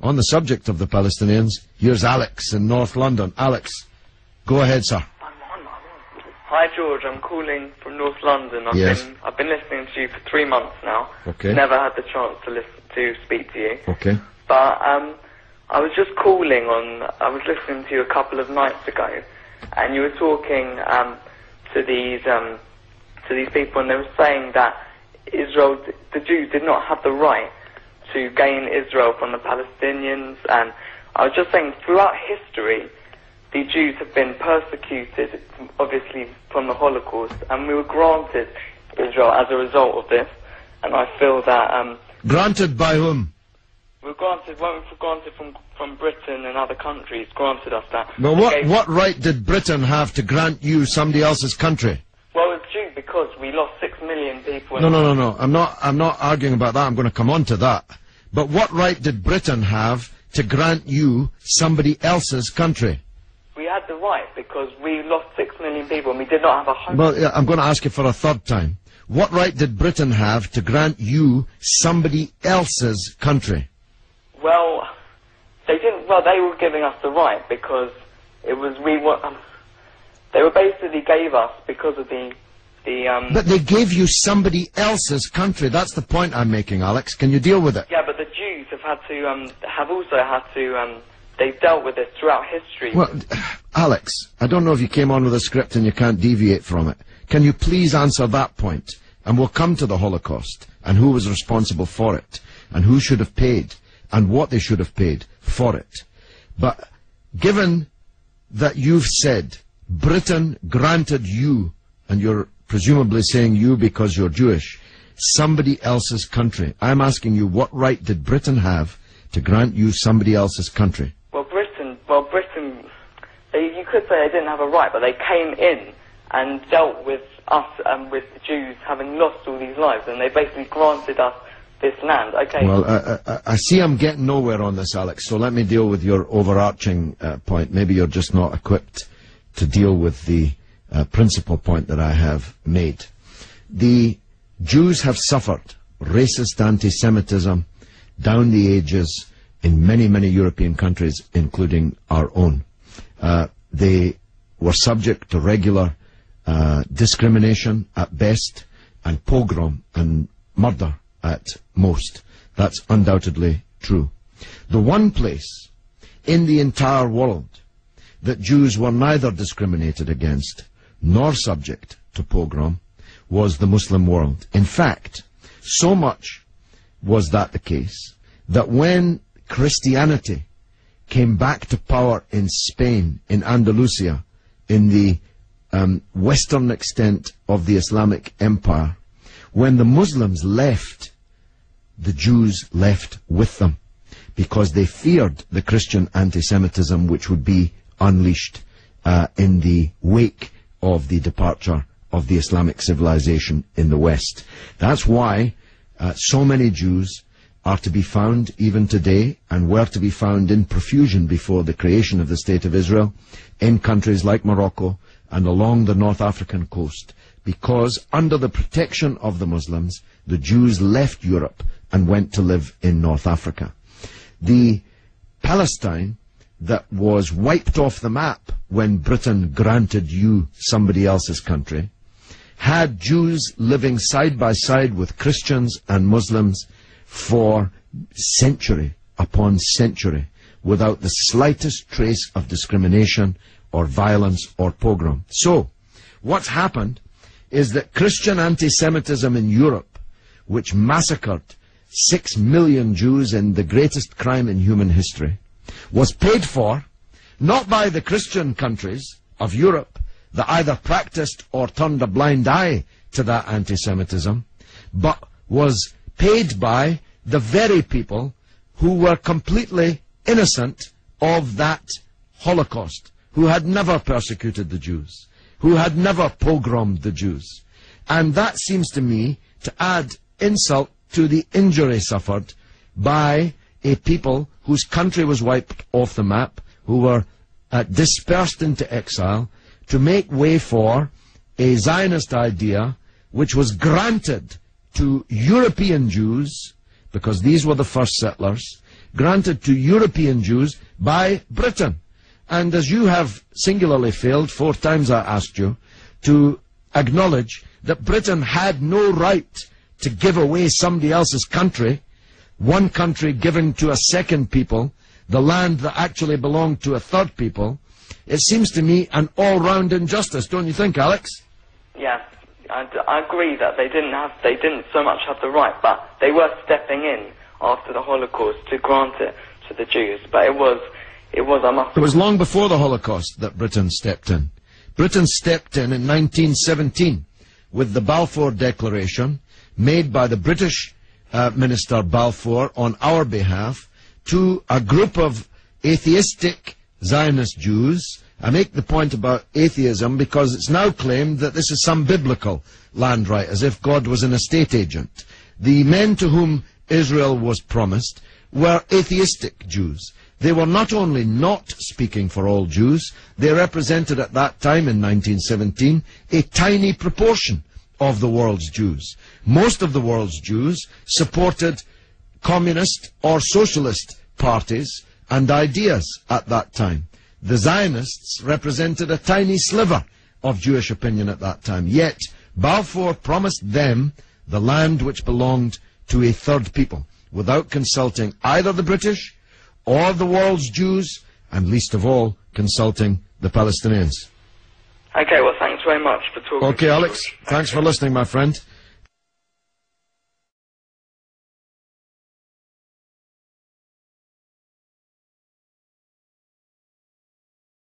On the subject of the Palestinians, here's Alex in North London. Alex, go ahead, sir. Hi George, I'm calling from North London. I've been listening to you for 3 months now. Okay. Never had the chance to speak to you. Okay. But I was just calling on. I was listening to you a couple of nights ago, and you were talking to these people, and they were saying that Israel, the Jews, did not have the right to gain Israel from the Palestinians. And I was just saying, throughout history, the Jews have been persecuted, obviously, from the Holocaust, and we were granted Israel as a result of this. And I feel that... Granted by whom? We were granted from Britain and other countries, granted us that. Well, what right did Britain have to grant you somebody else's country? Well, it's due because we lost 6 million people... No. I'm not arguing about that. I'm going to come on to that. But what right did Britain have to grant you somebody else's country? We had the right because we lost 6 million people and we did not have a home. Well, I'm going to ask you for a third time. What right did Britain have to grant you somebody else's country? Well, they didn't. Well, they were giving us the right because it was they were basically gave us because of the. But they gave you somebody else's country. That's the point I'm making, Alex. Can you deal with it? Yeah, but the Jews have also had to. They've dealt with this throughout history. Well, Alex, I don't know if you came on with a script and you can't deviate from it. Can you please answer that point? And we'll come to the Holocaust, and who was responsible for it, and who should have paid, and what they should have paid for it. But given that you've said Britain granted you, and you're presumably saying you because you're Jewish, somebody else's country, I'm asking you, what right did Britain have to grant you somebody else's country? Britain, you could say they didn't have a right, but they came in and dealt with us and with the Jews having lost all these lives, and they basically granted us this land. Okay. Well, I see I'm getting nowhere on this, Alex, so let me deal with your overarching point. Maybe you're just not equipped to deal with the principal point that I have made. The Jews have suffered racist anti-Semitism down the ages in many, many European countries, including our own. They were subject to regular discrimination at best, and pogrom and murder at most. That's undoubtedly true. The one place in the entire world that Jews were neither discriminated against nor subject to pogrom was the Muslim world. In fact, so much was that the case that when Christianity came back to power in Spain, in Andalusia, in the western extent of the Islamic Empire, when the Muslims left, the Jews left with them, because they feared the Christian anti-Semitism which would be unleashed in the wake of the departure of the Islamic civilization in the West. That's why so many Jews are to be found even today, and were to be found in profusion before the creation of the State of Israel, in countries like Morocco and along the North African coast, because under the protection of the Muslims, the Jews left Europe and went to live in North Africa. The Palestine that was wiped off the map when Britain granted you somebody else's country had Jews living side by side with Christians and Muslims for century upon century without the slightest trace of discrimination or violence or pogrom. So, what's happened is that Christian anti-Semitism in Europe, which massacred 6 million Jews in the greatest crime in human history, was paid for not by the Christian countries of Europe that either practiced or turned a blind eye to that anti-Semitism, but was paid by the very people who were completely innocent of that Holocaust, who had never persecuted the Jews, who had never pogromed the Jews. And that seems to me to add insult to the injury suffered by a people whose country was wiped off the map, who were dispersed into exile, to make way for a Zionist idea which was granted to European Jews, because these were the first settlers, granted to European Jews by Britain. And as you have singularly failed, 4 times I asked you, to acknowledge that Britain had no right to give away somebody else's country, one country giving to a second people, the land that actually belonged to a third people, it seems to me an all-round injustice, don't you think, Alex? Yes, I agree that they didn't so much have the right, but they were stepping in after the Holocaust to grant it to the Jews. But it was long before the Holocaust that Britain stepped in. Britain stepped in 1917 with the Balfour Declaration made by the British Minister Balfour on our behalf to a group of atheistic Zionist Jews. I make the point about atheism because it's now claimed that this is some biblical land right, as if God was an estate agent. The men to whom Israel was promised were atheistic Jews. They were not only not speaking for all Jews, they represented at that time in 1917 a tiny proportion of the world's Jews. Most of the world's Jews supported communist or socialist parties and ideas at that time. The Zionists represented a tiny sliver of Jewish opinion at that time. Yet Balfour promised them the land which belonged to a third people, without consulting either the British or the world's Jews, and least of all, consulting the Palestinians. Okay, well, thanks very much for talking. Okay, Alex, thanks for listening, my friend.